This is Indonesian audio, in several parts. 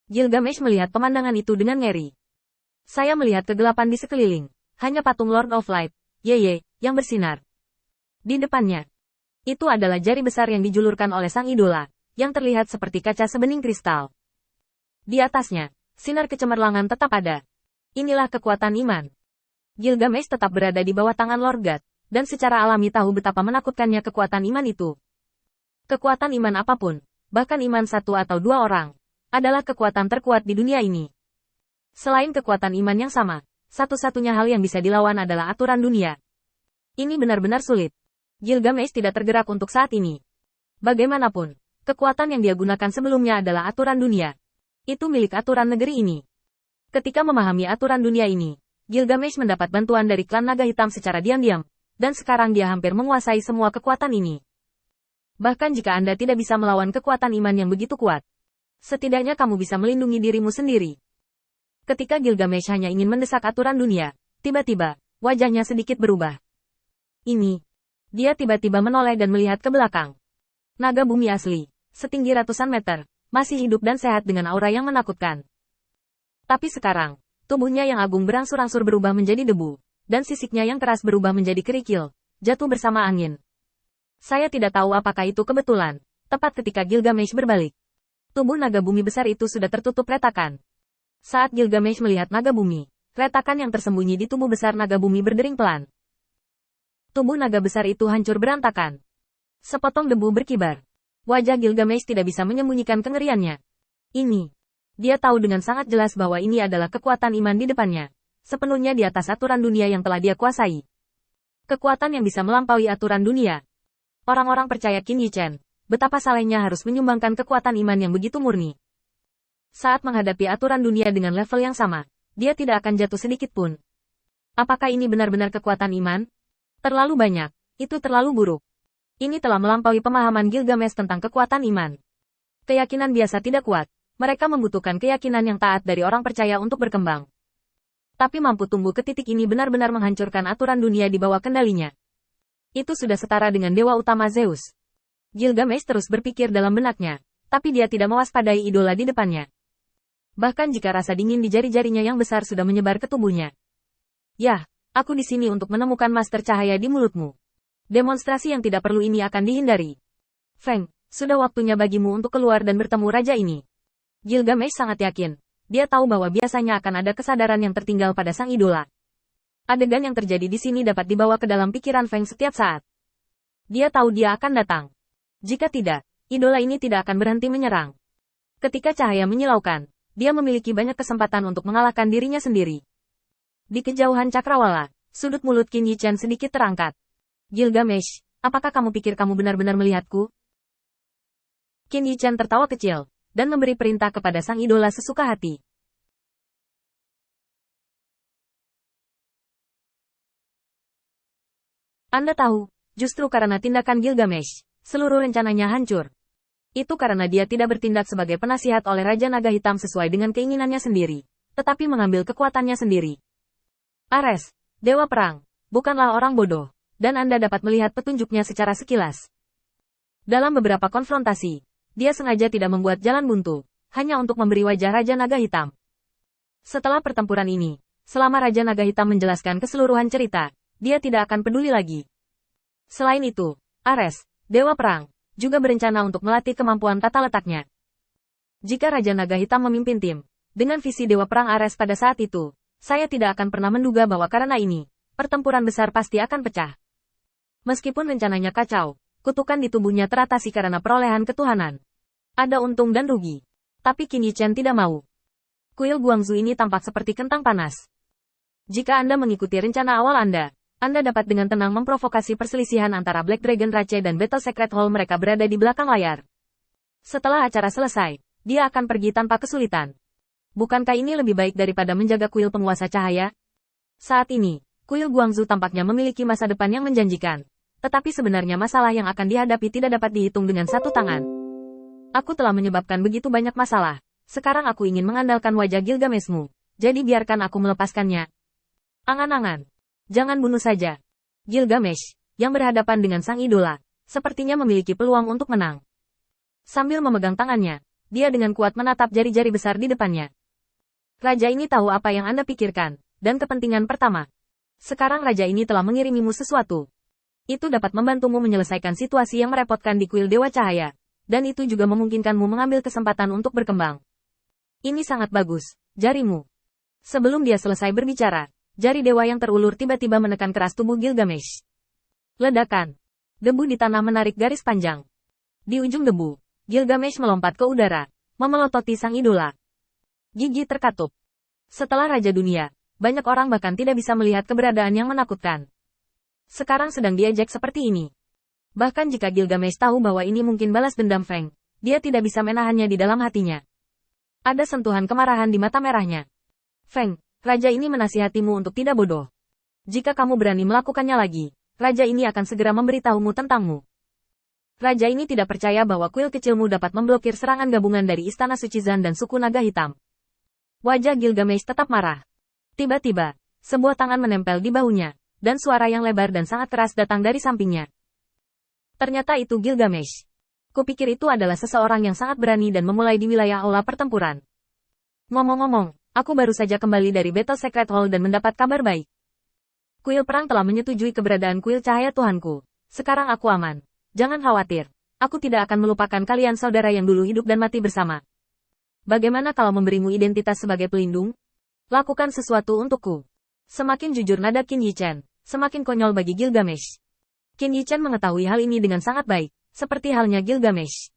Gilgamesh melihat pemandangan itu dengan ngeri. Saya melihat kegelapan di sekeliling. Hanya patung Lord of Light, Yeye, yang bersinar. Di depannya. Itu adalah jari besar yang dijulurkan oleh sang idola, yang terlihat seperti kaca sebening kristal. Di atasnya, sinar kecemerlangan tetap ada. Inilah kekuatan iman. Gilgamesh tetap berada di bawah tangan Lord God, dan secara alami tahu betapa menakutkannya kekuatan iman itu. Kekuatan iman apapun, bahkan iman satu atau dua orang, adalah kekuatan terkuat di dunia ini. Selain kekuatan iman yang sama, satu-satunya hal yang bisa dilawan adalah aturan dunia. Ini benar-benar sulit. Gilgamesh tidak tergerak untuk saat ini. Bagaimanapun, kekuatan yang dia gunakan sebelumnya adalah aturan dunia. Itu milik aturan negeri ini. Ketika memahami aturan dunia ini, Gilgamesh mendapat bantuan dari klan naga hitam secara diam-diam, dan sekarang dia hampir menguasai semua kekuatan ini. Bahkan jika Anda tidak bisa melawan kekuatan iman yang begitu kuat, setidaknya kamu bisa melindungi dirimu sendiri. Ketika Gilgamesh hanya ingin mendesak aturan dunia, tiba-tiba, wajahnya sedikit berubah. Dia tiba-tiba menoleh dan melihat ke belakang. Naga bumi asli, setinggi ratusan meter, masih hidup dan sehat dengan aura yang menakutkan. Tapi sekarang, tubuhnya yang agung berangsur-angsur berubah menjadi debu, dan sisiknya yang keras berubah menjadi kerikil, jatuh bersama angin. Saya tidak tahu apakah itu kebetulan, tepat ketika Gilgamesh berbalik. Tubuh naga bumi besar itu sudah tertutup retakan. Saat Gilgamesh melihat naga bumi, retakan yang tersembunyi di tubuh besar naga bumi berdering pelan. Tubuh naga besar itu hancur berantakan. Sepotong debu berkibar. Wajah Gilgamesh tidak bisa menyembunyikan kengeriannya. Dia tahu dengan sangat jelas bahwa ini adalah kekuatan iman di depannya, sepenuhnya di atas aturan dunia yang telah dia kuasai. Kekuatan yang bisa melampaui aturan dunia. Orang-orang percaya Qin Yi Chen, betapa salehnya harus menyumbangkan kekuatan iman yang begitu murni. Saat menghadapi aturan dunia dengan level yang sama, dia tidak akan jatuh sedikit pun. Apakah ini benar-benar kekuatan iman? Terlalu banyak, itu terlalu buruk. Ini telah melampaui pemahaman Gilgamesh tentang kekuatan iman. Keyakinan biasa tidak kuat, mereka membutuhkan keyakinan yang taat dari orang percaya untuk berkembang. Tapi mampu tumbuh ke titik ini benar-benar menghancurkan aturan dunia di bawah kendalinya. Itu sudah setara dengan dewa utama Zeus. Gilgamesh terus berpikir dalam benaknya, tapi dia tidak mewaspadai idola di depannya. Bahkan jika rasa dingin di jari-jarinya yang besar sudah menyebar ke tubuhnya. Yah, aku di sini untuk menemukan master cahaya di mulutmu. Demonstrasi yang tidak perlu ini akan dihindari. Feng, sudah waktunya bagimu untuk keluar dan bertemu raja ini. Gilgamesh sangat yakin. Dia tahu bahwa biasanya akan ada kesadaran yang tertinggal pada sang idola. Adegan yang terjadi di sini dapat dibawa ke dalam pikiran Feng setiap saat. Dia tahu dia akan datang. Jika tidak, idola ini tidak akan berhenti menyerang. Ketika cahaya menyilaukan, dia memiliki banyak kesempatan untuk mengalahkan dirinya sendiri. Di kejauhan cakrawala, sudut mulut Qin Yi Chen sedikit terangkat. Gilgamesh, apakah kamu pikir kamu benar-benar melihatku? Qin Yi Chen tertawa kecil, dan memberi perintah kepada sang idola sesuka hati. Anda tahu, justru karena tindakan Gilgamesh, seluruh rencananya hancur. Itu karena dia tidak bertindak sebagai penasihat oleh Raja Naga Hitam sesuai dengan keinginannya sendiri, tetapi mengambil kekuatannya sendiri. Ares, Dewa Perang, bukanlah orang bodoh, dan Anda dapat melihat petunjuknya secara sekilas. Dalam beberapa konfrontasi, dia sengaja tidak membuat jalan buntu, hanya untuk memberi wajah Raja Naga Hitam. Setelah pertempuran ini, selama Raja Naga Hitam menjelaskan keseluruhan cerita, dia tidak akan peduli lagi. Selain itu, Ares, Dewa Perang, juga berencana untuk melatih kemampuan tata letaknya. Jika Raja Naga Hitam memimpin tim, dengan visi Dewa Perang Ares pada saat itu, saya tidak akan pernah menduga bahwa karena ini, pertempuran besar pasti akan pecah. Meskipun rencananya kacau, kutukan di tubuhnya teratasi karena perolehan ketuhanan. Ada untung dan rugi. Tapi Qin Yi Chen tidak mau. Kuil Guangzhou ini tampak seperti kentang panas. Jika Anda mengikuti rencana awal Anda dapat dengan tenang memprovokasi perselisihan antara Black Dragon Rache dan Battle Secret Hall mereka berada di belakang layar. Setelah acara selesai, dia akan pergi tanpa kesulitan. Bukankah ini lebih baik daripada menjaga kuil penguasa cahaya? Saat ini, kuil Guangzhou tampaknya memiliki masa depan yang menjanjikan. Tetapi sebenarnya masalah yang akan dihadapi tidak dapat dihitung dengan satu tangan. Aku telah menyebabkan begitu banyak masalah. Sekarang aku ingin mengandalkan wajah Gilgameshmu. Jadi biarkan aku melepaskannya. Angan-angan. Jangan bunuh saja. Gilgamesh, yang berhadapan dengan sang idola, sepertinya memiliki peluang untuk menang. Sambil memegang tangannya, dia dengan kuat menatap jari-jari besar di depannya. Raja ini tahu apa yang Anda pikirkan, dan kepentingan pertama. Sekarang raja ini telah mengirimimu sesuatu. Itu dapat membantumu menyelesaikan situasi yang merepotkan di kuil Dewa Cahaya, dan itu juga memungkinkanmu mengambil kesempatan untuk berkembang. Ini sangat bagus, jarimu. Sebelum dia selesai berbicara, jari dewa yang terulur tiba-tiba menekan keras tubuh Gilgamesh. Ledakan. Debu di tanah menarik garis panjang. Di ujung debu, Gilgamesh melompat ke udara, memelototi sang idola. Gigi terkatup. Setelah Raja Dunia, banyak orang bahkan tidak bisa melihat keberadaan yang menakutkan. Sekarang sedang diejek seperti ini. Bahkan jika Gilgamesh tahu bahwa ini mungkin balas dendam Feng, dia tidak bisa menahannya di dalam hatinya. Ada sentuhan kemarahan di mata merahnya. Feng, raja ini menasihatimu untuk tidak bodoh. Jika kamu berani melakukannya lagi, raja ini akan segera memberitahumu tentangmu. Raja ini tidak percaya bahwa kuil kecilmu dapat memblokir serangan gabungan dari Istana Suci Zan dan suku naga hitam. Wajah Gilgamesh tetap marah. Tiba-tiba, sebuah tangan menempel di bahunya, dan suara yang lebar dan sangat keras datang dari sampingnya. Ternyata itu Gilgamesh. Kupikir itu adalah seseorang yang sangat berani dan memulai di wilayah aula pertempuran. Ngomong-ngomong, aku baru saja kembali dari Battle Secret Hall dan mendapat kabar baik. Kuil perang telah menyetujui keberadaan kuil cahaya Tuhanku. Sekarang aku aman. Jangan khawatir. Aku tidak akan melupakan kalian saudara yang dulu hidup dan mati bersama. Bagaimana kalau memberimu identitas sebagai pelindung? Lakukan sesuatu untukku. Semakin jujur nada Qin Yichen, semakin konyol bagi Gilgamesh. Qin Yichen mengetahui hal ini dengan sangat baik, seperti halnya Gilgamesh.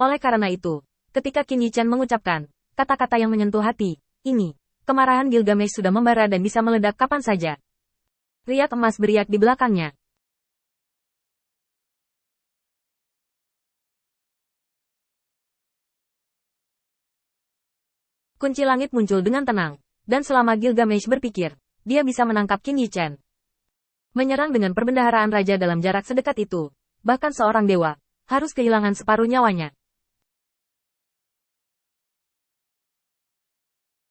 Oleh karena itu, ketika Qin Yichen mengucapkan kata-kata yang menyentuh hati, ini, kemarahan Gilgamesh sudah membara dan bisa meledak kapan saja. Riak emas beriak di belakangnya. Kunci langit muncul dengan tenang, dan selama Gilgamesh berpikir, dia bisa menangkap Qin Yichen. Menyerang dengan perbendaharaan raja dalam jarak sedekat itu, bahkan seorang dewa, harus kehilangan separuh nyawanya.